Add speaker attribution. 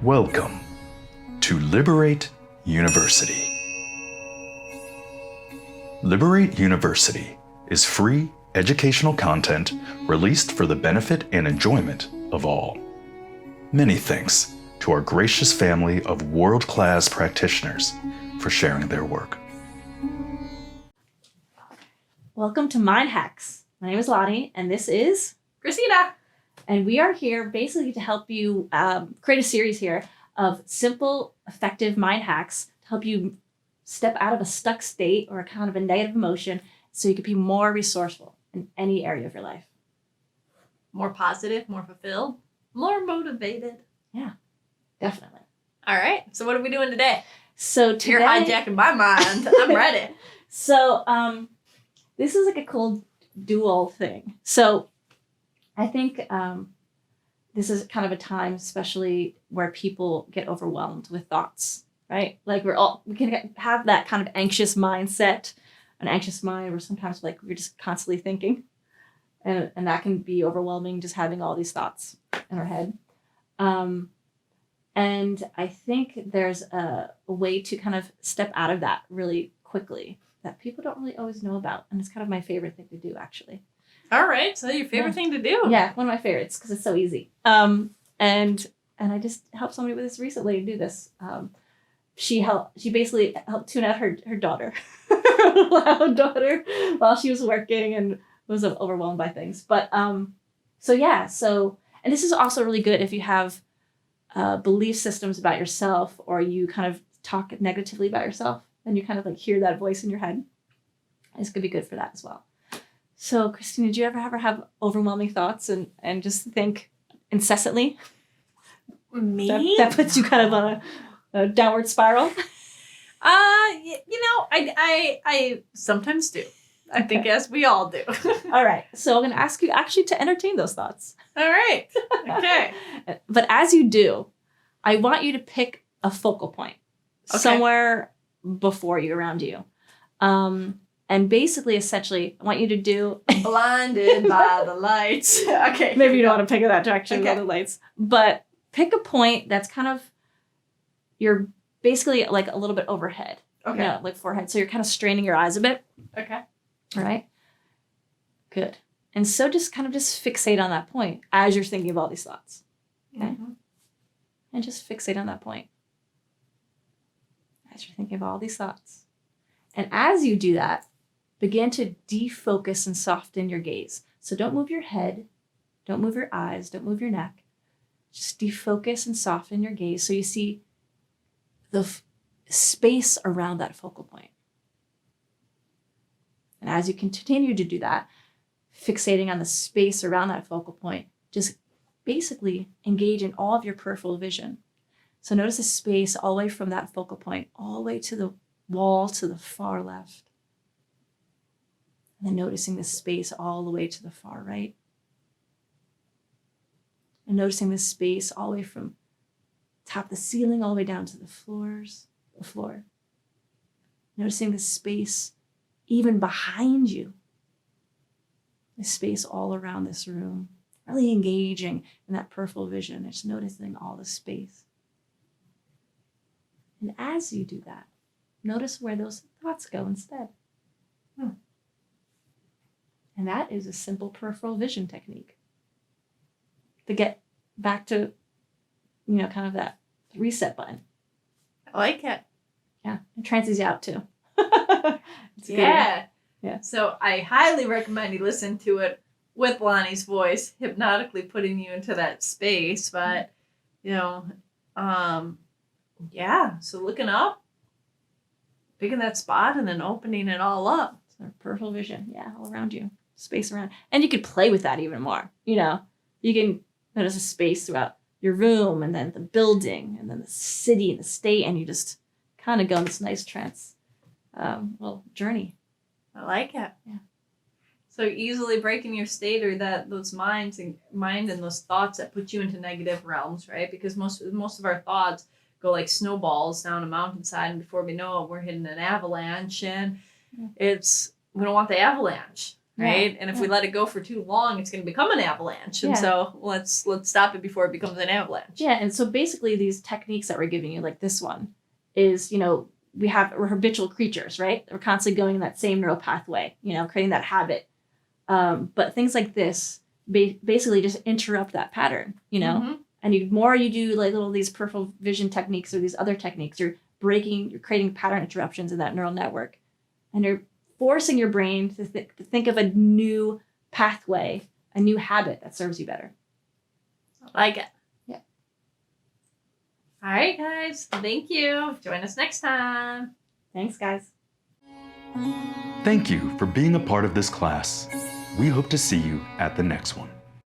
Speaker 1: Welcome to Liberate University. Liberate University is free educational content released for the benefit and enjoyment of all. Many thanks to our gracious family of world-class practitioners for sharing their work.
Speaker 2: Welcome to Mind Hacks. My name is Lani, and this is
Speaker 3: Cristina.
Speaker 2: And we are here basically to help you create a series here of simple, effective mind hacks to help you step out of a stuck state or a kind of a negative emotion so you can be more resourceful in any area of your life.
Speaker 3: More positive, more fulfilled, more motivated.
Speaker 2: Yeah, definitely.
Speaker 3: All right. So what are we doing today?
Speaker 2: So today,
Speaker 3: You're hijacking my mind. I'm ready.
Speaker 2: So this is like a cool dual thing. So I think this is kind of a time, especially where people get overwhelmed with thoughts, right? Like we can have that kind of anxious mindset, an anxious mind where sometimes like we're just constantly thinking, and that can be overwhelming, just having all these thoughts in our head. And I think there's a way to kind of step out of that really quickly that people don't really always know about. And it's kind of my favorite thing to do, actually.
Speaker 3: All right. So your favorite thing to do?
Speaker 2: Yeah, one of my favorites because it's so easy. And I just helped somebody with this recently do this. She basically helped tune out her daughter, her loud daughter, while she was working and was overwhelmed by things. But and this is also really good if you have belief systems about yourself, or you kind of talk negatively about yourself and you kind of like hear that voice in your head. It's gonna be good for that as well. So, Christina, did you ever have overwhelming thoughts and just think incessantly?
Speaker 3: Me?
Speaker 2: That puts you kind of on a downward spiral?
Speaker 3: I sometimes do. I think as we all do.
Speaker 2: All right. So I'm going to ask you actually to entertain those thoughts.
Speaker 3: All right. Okay.
Speaker 2: But as you do, I want you to pick a focal point somewhere before you, around you. And basically, essentially, I want you to do...
Speaker 3: Blinded by the lights. Okay.
Speaker 2: Maybe you don't want to pick in that direction with
Speaker 3: Okay.
Speaker 2: all the lights. But pick a point that's kind of... You're basically like a little bit overhead.
Speaker 3: Okay.
Speaker 2: You know, like forehead. So you're kind of straining your eyes a bit.
Speaker 3: Okay.
Speaker 2: All right? Good. And so just fixate on that point as you're thinking of all these thoughts. Okay?
Speaker 3: Mm-hmm.
Speaker 2: And just fixate on that point as you're thinking of all these thoughts. And as you do that, begin to defocus and soften your gaze. So don't move your head, don't move your eyes, don't move your neck. Just defocus and soften your gaze so you see the space around that focal point. And as you continue to do that, fixating on the space around that focal point, just basically engage in all of your peripheral vision. So notice the space all the way from that focal point, all the way to the wall to the far left. And then noticing the space all the way to the far right. And noticing the space all the way from top of the ceiling all the way down to the floor. Noticing the space even behind you. The space all around this room. Really engaging in that peripheral vision. Just noticing all the space. And as you do that, notice where those thoughts go instead. And that is a simple peripheral vision technique to get back to, kind of that reset button.
Speaker 3: I like it.
Speaker 2: Yeah, it trances you out too.
Speaker 3: Yeah.
Speaker 2: Yeah.
Speaker 3: So I highly recommend you listen to it with Lonnie's voice, hypnotically putting you into that space. But, so looking up, picking that spot and then opening it all up.
Speaker 2: So peripheral vision, all around you, space around. And you could play with that even more. You can notice a space throughout your room and then the building and then the city and the state, and you just kind of go on this nice trance journey.
Speaker 3: I like it.
Speaker 2: Yeah.
Speaker 3: So easily breaking your state or those mind and those thoughts that put you into negative realms, right? Because most of our thoughts go like snowballs down a mountainside, and before we know it, we're hitting an avalanche, and we don't want the avalanche. right?
Speaker 2: Yeah,
Speaker 3: And if
Speaker 2: yeah.
Speaker 3: we let it go for too long, it's going to become an avalanche. And
Speaker 2: Yeah.
Speaker 3: so let's stop it before it becomes an avalanche.
Speaker 2: Yeah, and so basically these techniques that we're giving you, like this one, is, we're habitual creatures, right? We're constantly going in that same neural pathway, creating that habit. But things like this basically just interrupt that pattern,
Speaker 3: Mhm.
Speaker 2: And the more you do like little these peripheral vision techniques or these other techniques, you're creating pattern interruptions in that neural network, and you're forcing your brain to think of a new pathway, a new habit that serves you better.
Speaker 3: I like it.
Speaker 2: Yeah.
Speaker 3: All right, guys. Thank you. Join us next time.
Speaker 2: Thanks, guys.
Speaker 1: Thank you for being a part of this class. We hope to see you at the next one.